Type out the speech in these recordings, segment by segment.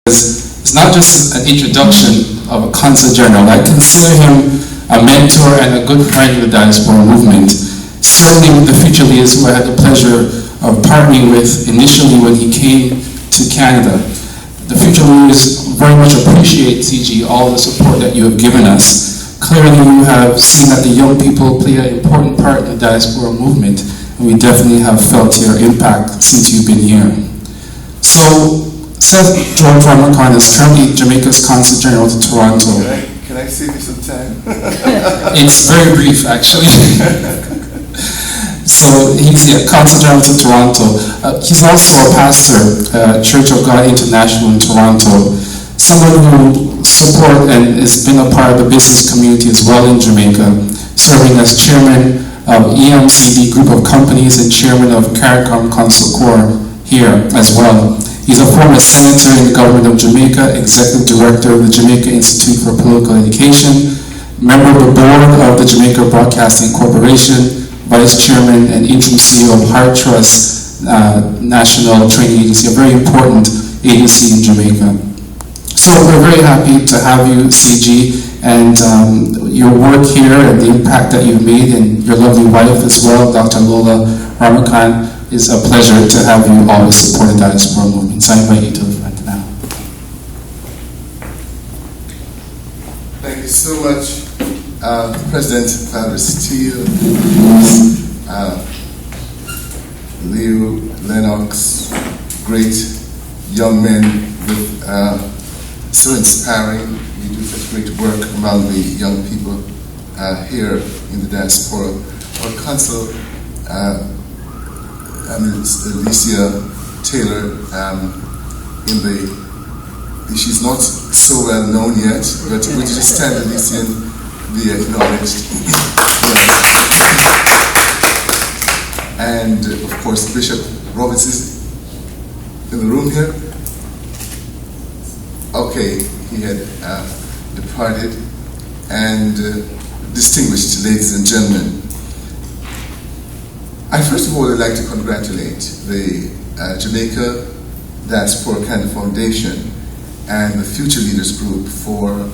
It's not just an introduction of a Consul General. I consider him a mentor and a good friend of the diaspora movement. Certainly with the future leaders who I had the pleasure of partnering with initially when he came to Canada. The future leaders very much appreciate, CG, all the support that you have given us. Clearly you have seen that the young people play an important part in the diaspora movement, and we definitely have felt your impact since you've been here. So, Seth George Ramocan is currently Jamaica's Consul General to Toronto. Can I say this in time? It's very brief, actually. So he's the Consul General to Toronto. He's also a pastor at Church of God International in Toronto. Someone who supports and has been a part of the business community as well in Jamaica, serving as chairman of EMCD Group of Companies and chairman of CARICOM Consul Corps here as well. He's a former senator in the government of Jamaica, executive director of the Jamaica Institute for Political Education, member of the board of the Jamaica Broadcasting Corporation, vice chairman and interim CEO of Heart Trust National Training Agency, a very important agency in Jamaica. So we're very happy to have you, CG, and your work here and the impact that you've made, and your lovely wife as well, Dr. Lola Ramocan. It's a pleasure to have you always support the diaspora movement. So I invite you to the front now. Thank you so much, President Father Steele, Leo, Lennox, great young men with so inspiring. You do such great work among the young people here in the diaspora. Our Consul, Alicia Taylor, she's not so well known yet, but would you just stand, Alicia, and be acknowledged? And of course, Bishop Roberts is in the room here. Okay, he had departed. And distinguished ladies and gentlemen, first of all, I'd like to congratulate the Jamaica Diaspora Canada Foundation and the Future Leaders Group for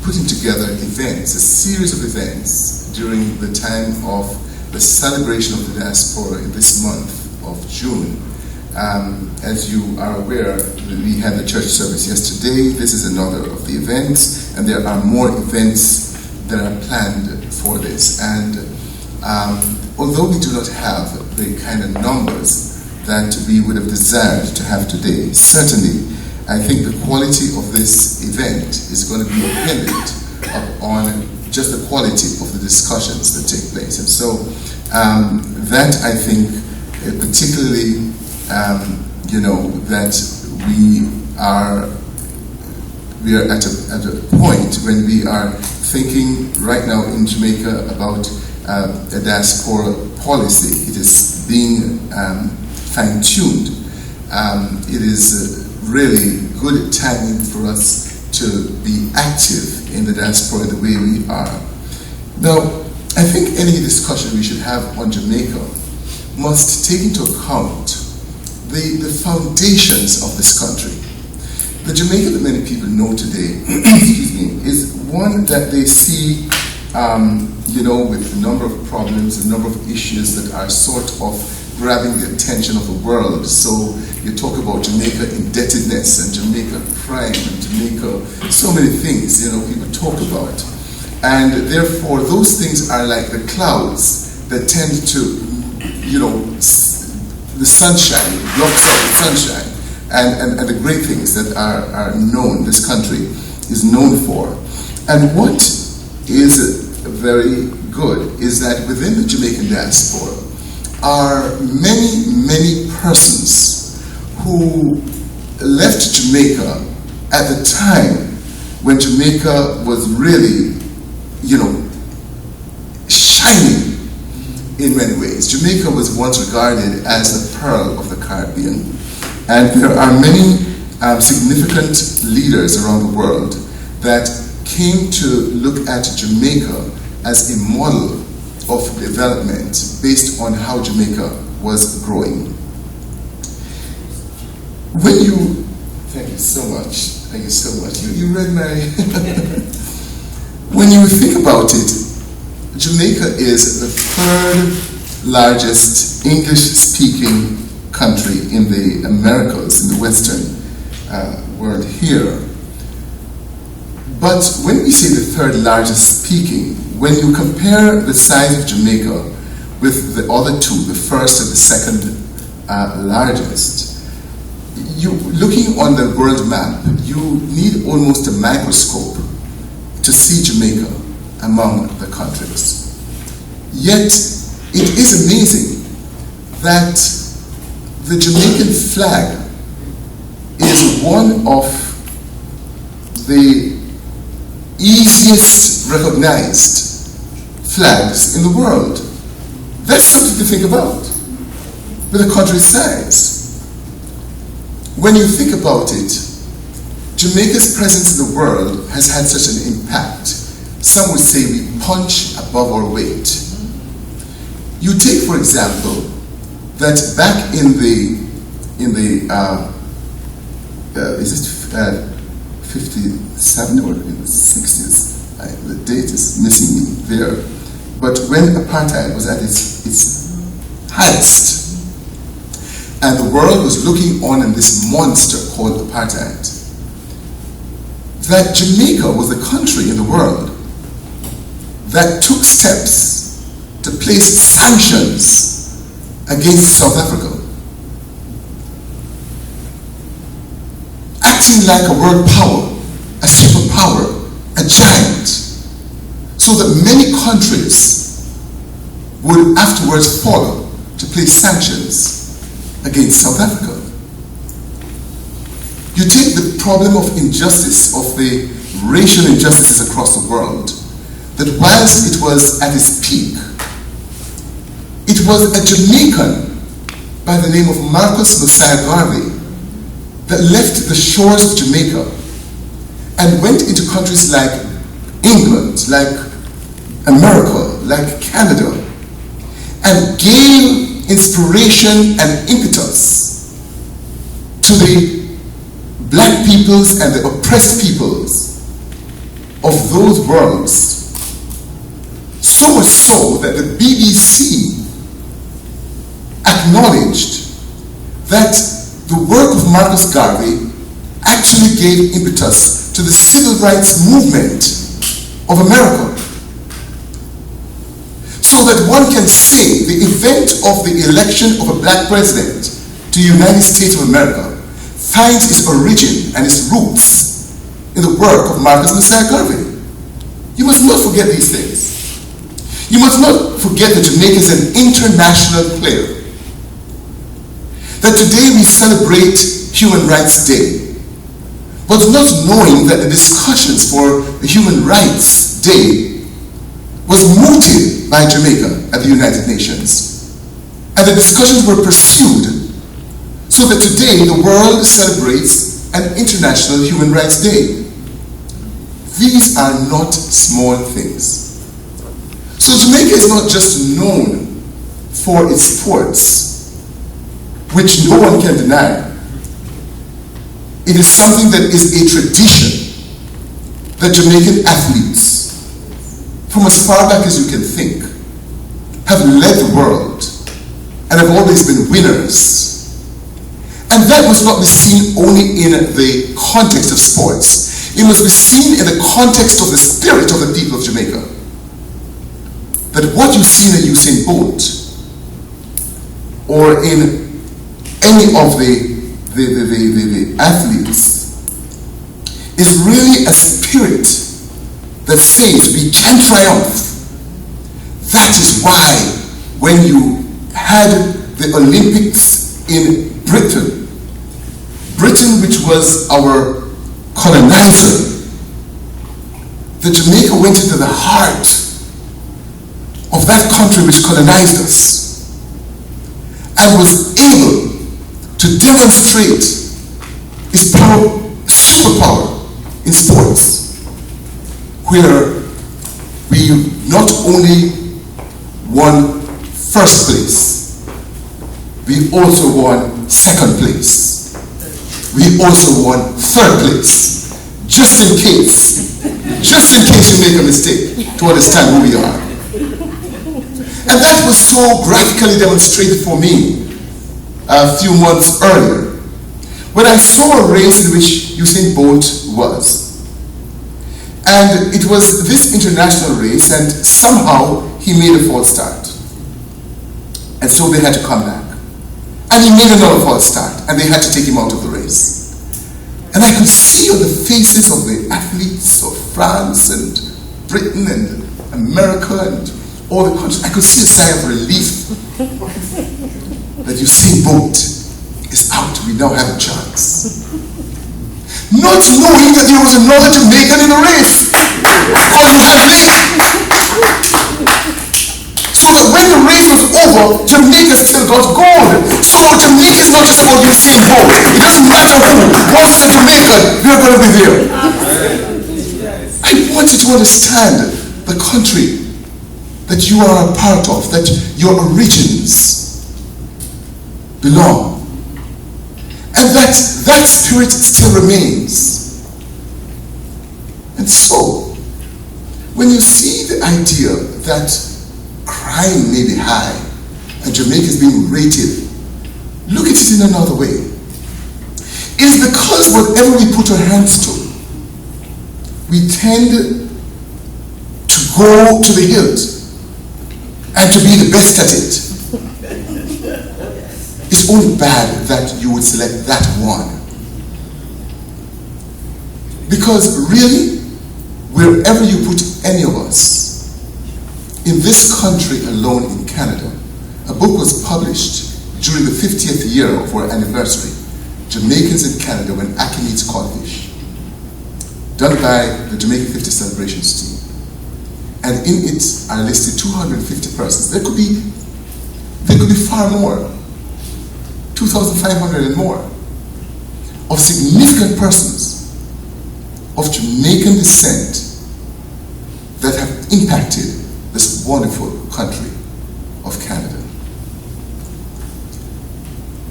putting together events, a series of events during the time of the celebration of the diaspora in this month of June. As you are aware, we had the church service yesterday. This is another of the events, and there are more events that are planned for this. And although we do not have the kind of numbers that we would have desired to have today, certainly I think the quality of this event is going to be dependent on just the quality of the discussions that take place. And so that I think particularly, that we are at a point when we are thinking right now in Jamaica about a diaspora policy. It is being fine-tuned. It is really good timing for us to be active in the diaspora the way we are. Now, I think any discussion we should have on Jamaica must take into account the foundations of this country. The Jamaica that many people know today, excuse me, is one that they see, with a number of problems, a number of issues that are sort of grabbing the attention of the world. So you talk about Jamaica indebtedness and Jamaica crime and Jamaica, so many things, people talk about. And therefore, those things are like the clouds that tend to, the sunshine, blocks out the sunshine, and the great things that are known, this country is known for. And what is very good is that within the Jamaican diaspora are many, many persons who left Jamaica at the time when Jamaica was really, shining in many ways. Jamaica was once regarded as the pearl of the Caribbean. And there are many significant leaders around the world that came to look at Jamaica as a model of development based on how Jamaica was growing. Thank you so much. Thank you so much. You read my... When you think about it, Jamaica is the third largest English-speaking country in the Americas, in the Western world here. But when we say the third largest speaking, when you compare the size of Jamaica with the other two, the first and the second largest, looking on the world map, you need almost a microscope to see Jamaica among the countries. Yet, it is amazing that the Jamaican flag is one of the easiest recognized flags in the world. That's something to think about with a country's size. When you think about it, Jamaica's presence in the world has had such an impact. Some would say we punch above our weight. You take, for example, that back in the is it 57 or in the 60s? The date is missing me there. But when apartheid was at its highest, and the world was looking on in this monster called apartheid, that Jamaica was the country in the world that took steps to place sanctions against South Africa, acting like a world power, a superpower, a giant, so that many countries would afterwards follow to place sanctions against South Africa. You take the problem of injustice, of the racial injustices across the world, that whilst it was at its peak, it was a Jamaican by the name of Marcus Mosiah Garvey that left the shores of Jamaica and went into countries like England, like America, like Canada, and gave inspiration and impetus to the black peoples and the oppressed peoples of those worlds. So much so that the BBC acknowledged that the work of Marcus Garvey actually gave impetus to the civil rights movement of America. So that one can say the event of the election of a black president to the United States of America finds its origin and its roots in the work of Marcus Mosiah Garvey. You must not forget these things. You must not forget that Jamaica is an international player. That today we celebrate Human Rights Day, but not knowing that the discussions for the Human Rights Day was mooted by Jamaica at the United Nations. And the discussions were pursued so that today the world celebrates an International Human Rights Day. These are not small things. So Jamaica is not just known for its sports, which no one can deny. It is something that is a tradition that Jamaican athletes, from as far back as you can think, have led the world and have always been winners. And that must not be seen only in the context of sports. It must be seen in the context of the spirit of the people of Jamaica. That what you see in a Usain Bolt or in any of the athletes is really a spirit that says we can triumph. That is why when you had the Olympics in Britain, which was our colonizer, that Jamaica went into the heart of that country which colonized us and was able to demonstrate its power, superpower in sports, where we not only won first place, we also won second place. we also won third place. Just in case you make a mistake, to understand who we are. And that was so graphically demonstrated for me a few months earlier, when I saw a race in which Usain Bolt was. And it was this international race, and somehow he made a false start. And so they had to come back. And he made another false start, and they had to take him out of the race. And I could see on the faces of the athletes of France and Britain and America and all the countries, I could see a sigh of relief that Usain Bolt is out. We now have a chance. Not knowing that there was another Jamaican in the race for the athlete. So that when the race was over, Jamaica still got gold. So Jamaica is not just about Usain Bolt. It doesn't matter who. Once it's a Jamaican, we're going to be there. I want you to understand the country that you are a part of, that your origins belong. And that spirit still remains. And so, when you see the idea that crime may be high and Jamaica is being rated, look at it in another way. It is because whatever we put our hands to, we tend to go to the hilt and to be the best at it. It's only bad that you would select that one. Because really, wherever you put any of us, in this country alone in Canada, a book was published during the 50th year of our anniversary, Jamaicans in Canada When Aki Meets Codfish, done by the Jamaican 50 Celebrations team. And in it are listed 250 persons. There could be far more, 2,500 and more, of significant persons of Jamaican descent that have impacted this wonderful country of Canada.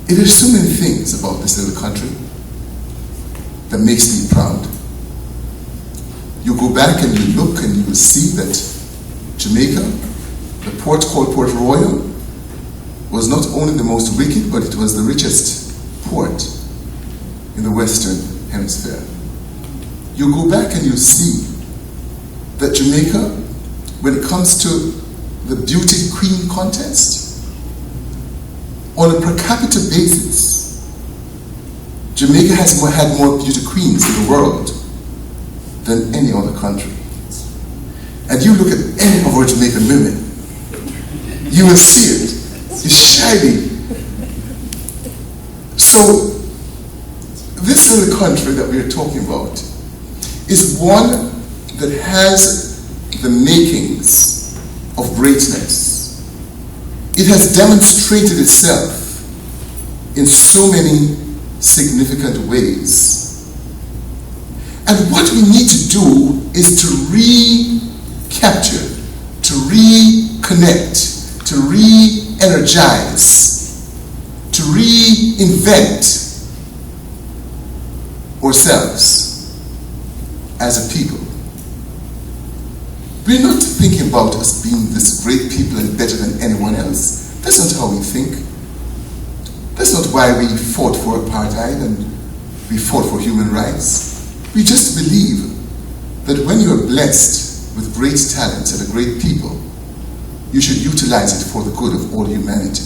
It is so many things about this little country that makes me proud. You go back and you look and you will see that Jamaica, the port called Port Royal, was not only the most wicked, but it was the richest port in the Western Hemisphere. You go back and you see that Jamaica, when it comes to the beauty queen contest, on a per capita basis, Jamaica has had more beauty queens in the world than any other country. And you look at any of our Jamaican women, you will see it. It's shining. So, this little country that we're talking about is one that has the makings of greatness. It has demonstrated itself in so many significant ways. And what we need to do is to recapture, to reconnect, to re-energize, to reinvent ourselves as a people. We're not thinking about us being this great people and better than anyone else. That's not how we think. That's not why we fought for apartheid and we fought for human rights. We just believe that when you are blessed with great talents and a great people, you should utilize it for the good of all humanity.